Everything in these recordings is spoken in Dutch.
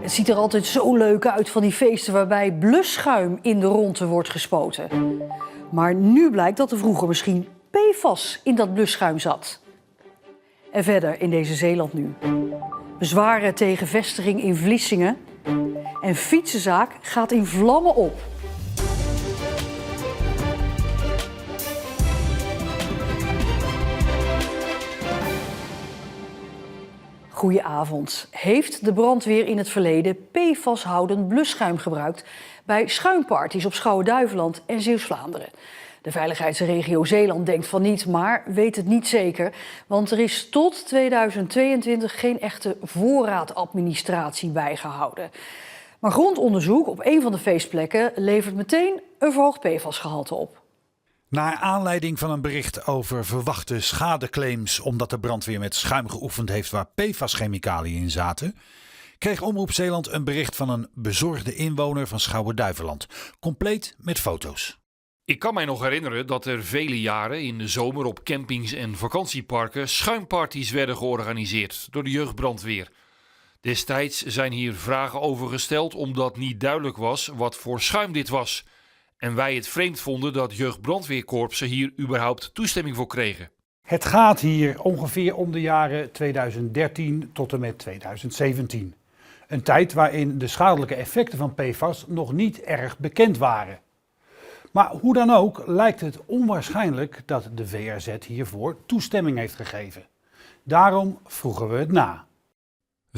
Het ziet er altijd zo leuk uit van die feesten waarbij blusschuim in de ronde wordt gespoten. Maar nu blijkt dat er vroeger misschien PFAS in dat blusschuim zat. En verder in deze Zeeland nu. Bezwaren tegen vestiging in Vlissingen. En fietsenzaak gaat in vlammen op. Goedenavond. Heeft de brandweer in het verleden PFAS-houdend blusschuim gebruikt bij schuimparties op Schouwen-Duiveland en Zeeuws-Vlaanderen? De veiligheidsregio Zeeland denkt van niet, maar weet het niet zeker. Want er is tot 2022 geen echte voorraadadministratie bijgehouden. Maar grondonderzoek op een van de feestplekken levert meteen een verhoogd PFAS-gehalte op. Naar aanleiding van een bericht over verwachte schadeclaims omdat de brandweer met schuim geoefend heeft waar PFAS-chemicaliën in zaten, kreeg Omroep Zeeland een bericht van een bezorgde inwoner van Schouwen-Duiveland, compleet met foto's. Ik kan mij nog herinneren dat er vele jaren in de zomer op campings en vakantieparken schuimparties werden georganiseerd door de jeugdbrandweer. Destijds zijn hier vragen over gesteld omdat niet duidelijk was wat voor schuim dit was. En wij het vreemd vonden dat jeugdbrandweerkorpsen hier überhaupt toestemming voor kregen. Het gaat hier ongeveer om de jaren 2013 tot en met 2017. Een tijd waarin de schadelijke effecten van PFAS nog niet erg bekend waren. Maar hoe dan ook lijkt het onwaarschijnlijk dat de VRZ hiervoor toestemming heeft gegeven. Daarom vroegen we het na.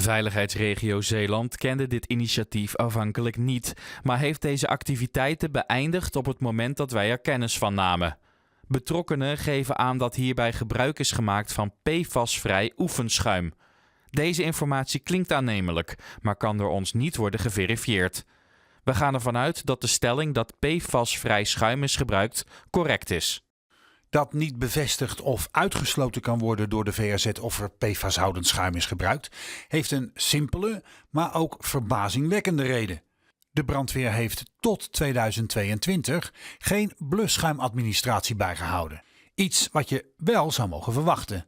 Veiligheidsregio Zeeland kende dit initiatief aanvankelijk niet, maar heeft deze activiteiten beëindigd op het moment dat wij er kennis van namen. Betrokkenen geven aan dat hierbij gebruik is gemaakt van PFAS-vrij oefenschuim. Deze informatie klinkt aannemelijk, maar kan door ons niet worden geverifieerd. We gaan ervan uit dat de stelling dat PFAS-vrij schuim is gebruikt correct is. Dat niet bevestigd of uitgesloten kan worden door de VRZ of er PFAS-houdend schuim is gebruikt, heeft een simpele, maar ook verbazingwekkende reden. De brandweer heeft tot 2022 geen blusschuimadministratie bijgehouden. Iets wat je wel zou mogen verwachten.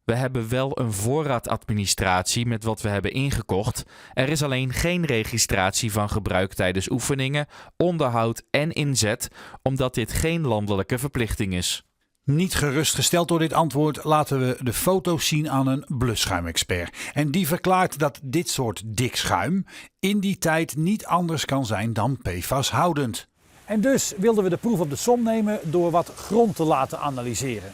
We hebben wel een voorraadadministratie met wat we hebben ingekocht. Er is alleen geen registratie van gebruik tijdens oefeningen, onderhoud en inzet, omdat dit geen landelijke verplichting is. Niet gerustgesteld door dit antwoord laten we de foto's zien aan een blusschuimexpert. En die verklaart dat dit soort dik schuim in die tijd niet anders kan zijn dan PFAS-houdend. En dus wilden we de proef op de som nemen door wat grond te laten analyseren.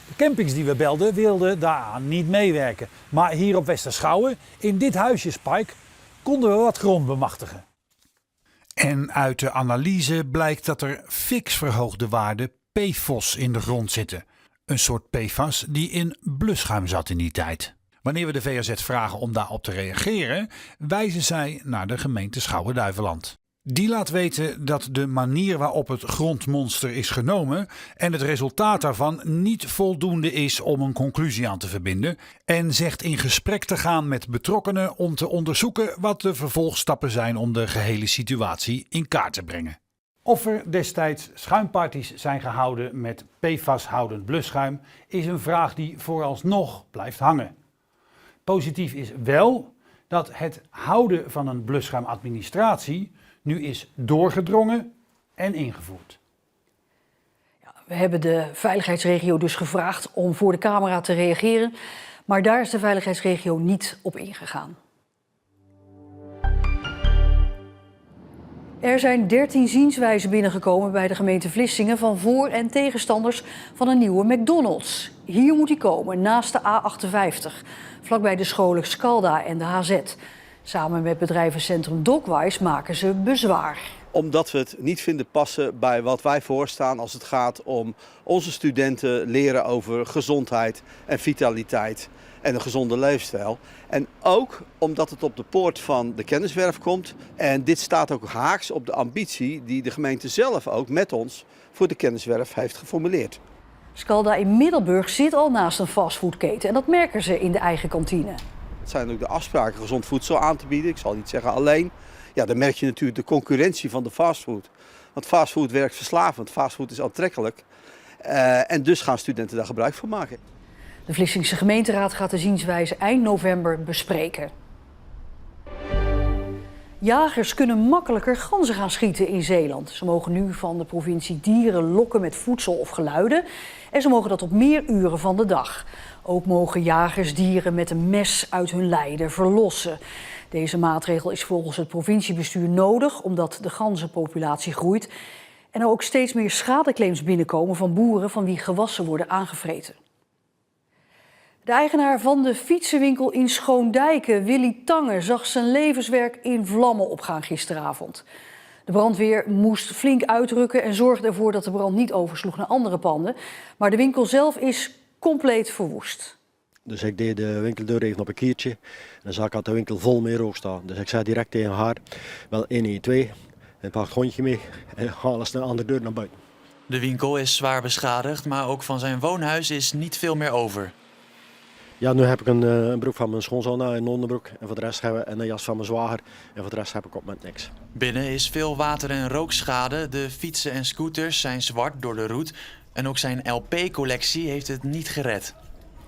De campings die we belden wilden daaraan niet meewerken. Maar hier op Westerschouwen, in dit huisjespark, konden we wat grond bemachtigen. En uit de analyse blijkt dat er fix verhoogde waarden PFOS in de grond zitten. Een soort PFAS die in blusschuim zat in die tijd. Wanneer we de VRZ vragen om daarop te reageren, wijzen zij naar de gemeente Schouwen-Duiveland. Die laat weten dat de manier waarop het grondmonster is genomen en het resultaat daarvan niet voldoende is om een conclusie aan te verbinden en zegt in gesprek te gaan met betrokkenen om te onderzoeken wat de vervolgstappen zijn om de gehele situatie in kaart te brengen. Of er destijds schuimparties zijn gehouden met PFAS-houdend blusschuim is een vraag die vooralsnog blijft hangen. Positief is wel dat het houden van een blusschuimadministratie nu is doorgedrongen en ingevoerd. Ja, we hebben de veiligheidsregio dus gevraagd om voor de camera te reageren, maar daar is de veiligheidsregio niet op ingegaan. Er zijn 13 zienswijzen binnengekomen bij de gemeente Vlissingen van voor- en tegenstanders van een nieuwe McDonald's. Hier moet die komen, naast de A58, vlakbij de scholen Scalda en de HZ. Samen met bedrijvencentrum Dockwise maken ze bezwaar. Omdat we het niet vinden passen bij wat wij voorstaan als het gaat om onze studenten leren over gezondheid en vitaliteit en een gezonde leefstijl. En ook omdat het op de poort van de kenniswerf komt. En dit staat ook haaks op de ambitie die de gemeente zelf ook met ons voor de kenniswerf heeft geformuleerd. Scalda in Middelburg zit al naast een fastfoodketen en dat merken ze in de eigen kantine. Het zijn ook de afspraken gezond voedsel aan te bieden. Ik zal niet zeggen alleen. Ja, dan merk je natuurlijk de concurrentie van de fastfood. Want fastfood werkt verslavend, fastfood is aantrekkelijk. En dus gaan studenten daar gebruik van maken. De Vlissingse gemeenteraad gaat de zienswijze eind november bespreken. Jagers kunnen makkelijker ganzen gaan schieten in Zeeland. Ze mogen nu van de provincie dieren lokken met voedsel of geluiden. En ze mogen dat op meer uren van de dag. Ook mogen jagers dieren met een mes uit hun lijden verlossen. Deze maatregel is volgens het provinciebestuur nodig omdat de ganzenpopulatie groeit. En er ook steeds meer schadeclaims binnenkomen van boeren van wie gewassen worden aangevreten. De eigenaar van de fietsenwinkel in Schoondijken, Willy Tange, zag zijn levenswerk in vlammen opgaan gisteravond. De brandweer moest flink uitrukken en zorgde ervoor dat de brand niet oversloeg naar andere panden. Maar de winkel zelf is compleet verwoest. Dus ik deed de winkeldeur even op een kiertje en dan zag ik dat de winkel vol met rook staan. Dus ik zei direct tegen haar, wel 112, en pak het hondje mee en haal eens de andere deur naar buiten. De winkel is zwaar beschadigd, maar ook van zijn woonhuis is niet veel meer over. Ja, nu heb ik een broek van mijn schoonzoon, een onderbroek en voor de rest hebben we een jas van mijn zwager en voor de rest heb ik op met niks. Binnen is veel water- en rookschade, de fietsen en scooters zijn zwart door de roet en ook zijn LP-collectie heeft het niet gered.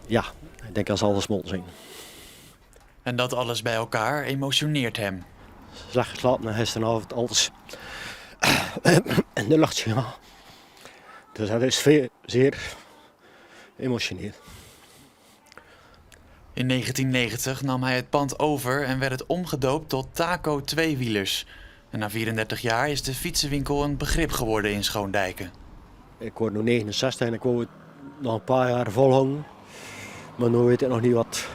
Ja, ik denk dat zal de smol zijn. En dat alles bij elkaar emotioneert hem. Slecht geslapen en gisteravond alles in de lucht, ja. Dus dat is zeer emotioneel. In 1990 nam hij het pand over en werd het omgedoopt tot Taco Tweewielers. En na 34 jaar is de fietsenwinkel een begrip geworden in Schoondijken. Ik word nu 69 en ik wou het nog een paar jaar volhouden. Maar nu weet ik nog niet wat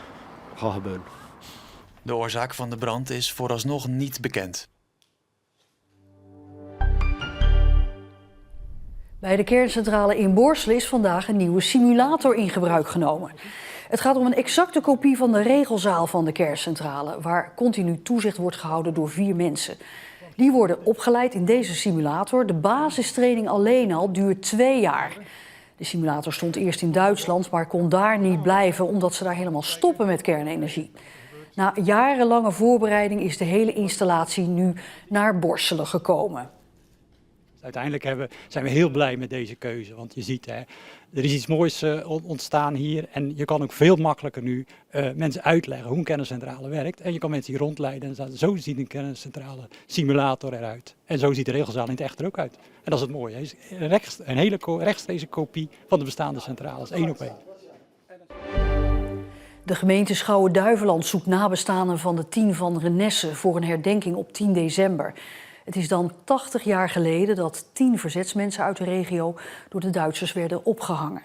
gaat gebeuren. De oorzaak van de brand is vooralsnog niet bekend. Bij de kerncentrale in Borselen is vandaag een nieuwe simulator in gebruik genomen. Het gaat om een exacte kopie van de regelzaal van de kerncentrale, waar continu toezicht wordt gehouden door 4 mensen. Die worden opgeleid in deze simulator. De basistraining alleen al duurt 2 jaar. De simulator stond eerst in Duitsland, maar kon daar niet blijven omdat ze daar helemaal stoppen met kernenergie. Na jarenlange voorbereiding is de hele installatie nu naar Borselen gekomen. Uiteindelijk zijn we heel blij met deze keuze, want je ziet, er is iets moois ontstaan hier en je kan ook veel makkelijker nu mensen uitleggen hoe een kerncentrale werkt. En je kan mensen hier rondleiden en zo ziet een kerncentrale simulator eruit. En zo ziet de regelzaal in het echt er ook uit. En dat is het mooie, het is een hele rechtstreekse kopie van de bestaande centrales, 1 op 1. De gemeente Schouwen-Duiveland zoekt nabestaanden van de 10 van Renesse voor een herdenking op 10 december. Het is dan 80 jaar geleden dat 10 verzetsmensen uit de regio door de Duitsers werden opgehangen.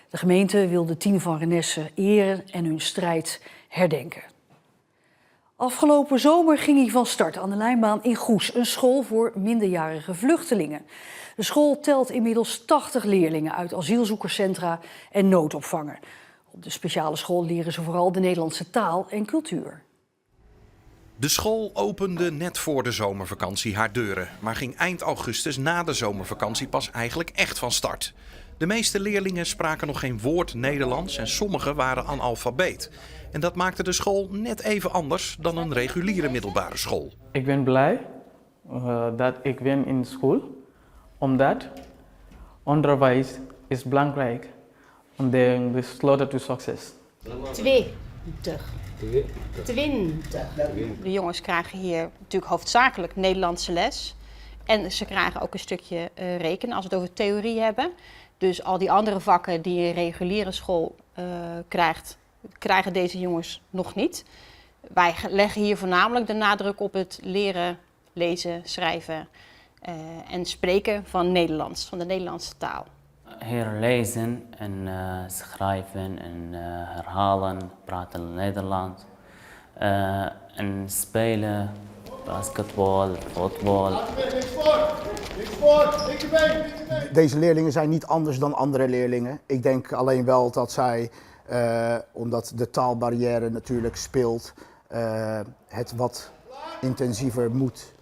De gemeente wil de 10 van Renesse eren en hun strijd herdenken. Afgelopen zomer ging hij van start aan de lijnbaan in Goes, een school voor minderjarige vluchtelingen. De school telt inmiddels 80 leerlingen uit asielzoekerscentra en noodopvangen. Op de speciale school leren ze vooral de Nederlandse taal en cultuur. De school opende net voor de zomervakantie haar deuren, maar ging eind augustus na de zomervakantie pas eigenlijk echt van start. De meeste leerlingen spraken nog geen woord Nederlands en sommigen waren analfabeet. En dat maakte de school net even anders dan een reguliere middelbare school. Ik ben blij dat ik ben in school, omdat onderwijs is belangrijk om de sleutel tot succes. 20. De jongens krijgen hier natuurlijk hoofdzakelijk Nederlandse les. En ze krijgen ook een stukje rekenen als we het over theorie hebben. Dus al die andere vakken die een reguliere school krijgt, krijgen deze jongens nog niet. Wij leggen hier voornamelijk de nadruk op het leren, lezen, schrijven en spreken van Nederlands, van de Nederlandse taal. Hier lezen en schrijven en herhalen, praten Nederlands. En spelen, basketbal, voetbal. Deze leerlingen zijn niet anders dan andere leerlingen. Ik denk alleen wel dat zij, omdat de taalbarrière natuurlijk speelt, het wat intensiever moet.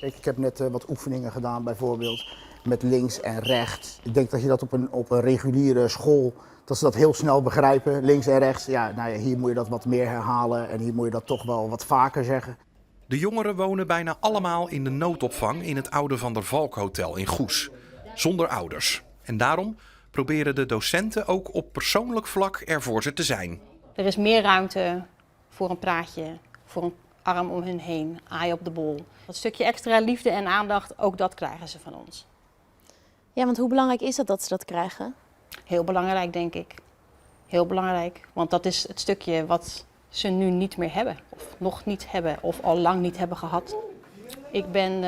Ik heb net wat oefeningen gedaan, bijvoorbeeld met links en rechts. Ik denk dat je dat op een reguliere school, dat ze dat heel snel begrijpen, links en rechts. Ja, nou ja, hier moet je dat wat meer herhalen en hier moet je dat toch wel wat vaker zeggen. De jongeren wonen bijna allemaal in de noodopvang in het oude Van der Valk Hotel in Goes. Zonder ouders. En daarom proberen de docenten ook op persoonlijk vlak er voor ze te zijn. Er is meer ruimte voor een praatje, voor een arm om hun heen, aai op de bol. Dat stukje extra liefde en aandacht, ook dat krijgen ze van ons. Ja, want hoe belangrijk is dat ze dat krijgen? Heel belangrijk, denk ik. Heel belangrijk, want dat is het stukje wat ze nu niet meer hebben. Of nog niet hebben, of al lang niet hebben gehad. Ik ben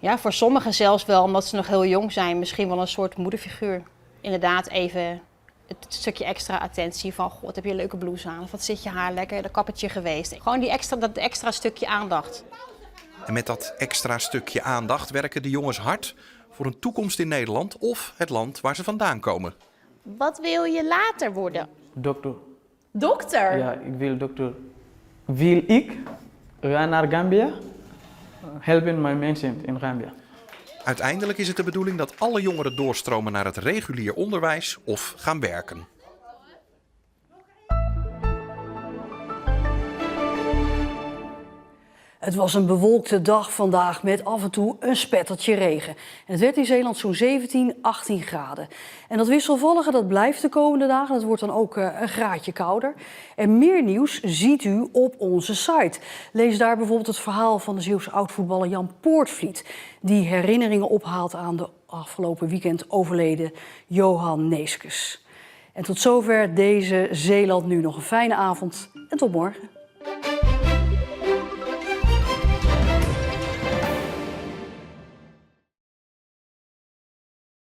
voor sommigen zelfs wel, omdat ze nog heel jong zijn, misschien wel een soort moederfiguur. Inderdaad even het stukje extra attentie van, god, heb je een leuke blouse aan? Of wat zit je haar lekker, dat kappertje geweest. Gewoon dat extra stukje aandacht. En met dat extra stukje aandacht werken de jongens hard voor een toekomst in Nederland of het land waar ze vandaan komen. Wat wil je later worden? Dokter. Dokter? Ja, ik wil dokter. Wil ik gaan naar Gambia, helpen mijn mensen in Gambia. Uiteindelijk is het de bedoeling dat alle jongeren doorstromen naar het regulier onderwijs of gaan werken. Het was een bewolkte dag vandaag met af en toe een spettertje regen. En het werd in Zeeland zo'n 17, 18 graden. En dat wisselvallige dat blijft de komende dagen. Het wordt dan ook een graadje kouder. En meer nieuws ziet u op onze site. Lees daar bijvoorbeeld het verhaal van de Zeeuwse oud-voetballer Jan Poortvliet, die herinneringen ophaalt aan de afgelopen weekend overleden Johan Neeskens. En tot zover deze Zeeland Nu. Nog een fijne avond en tot morgen.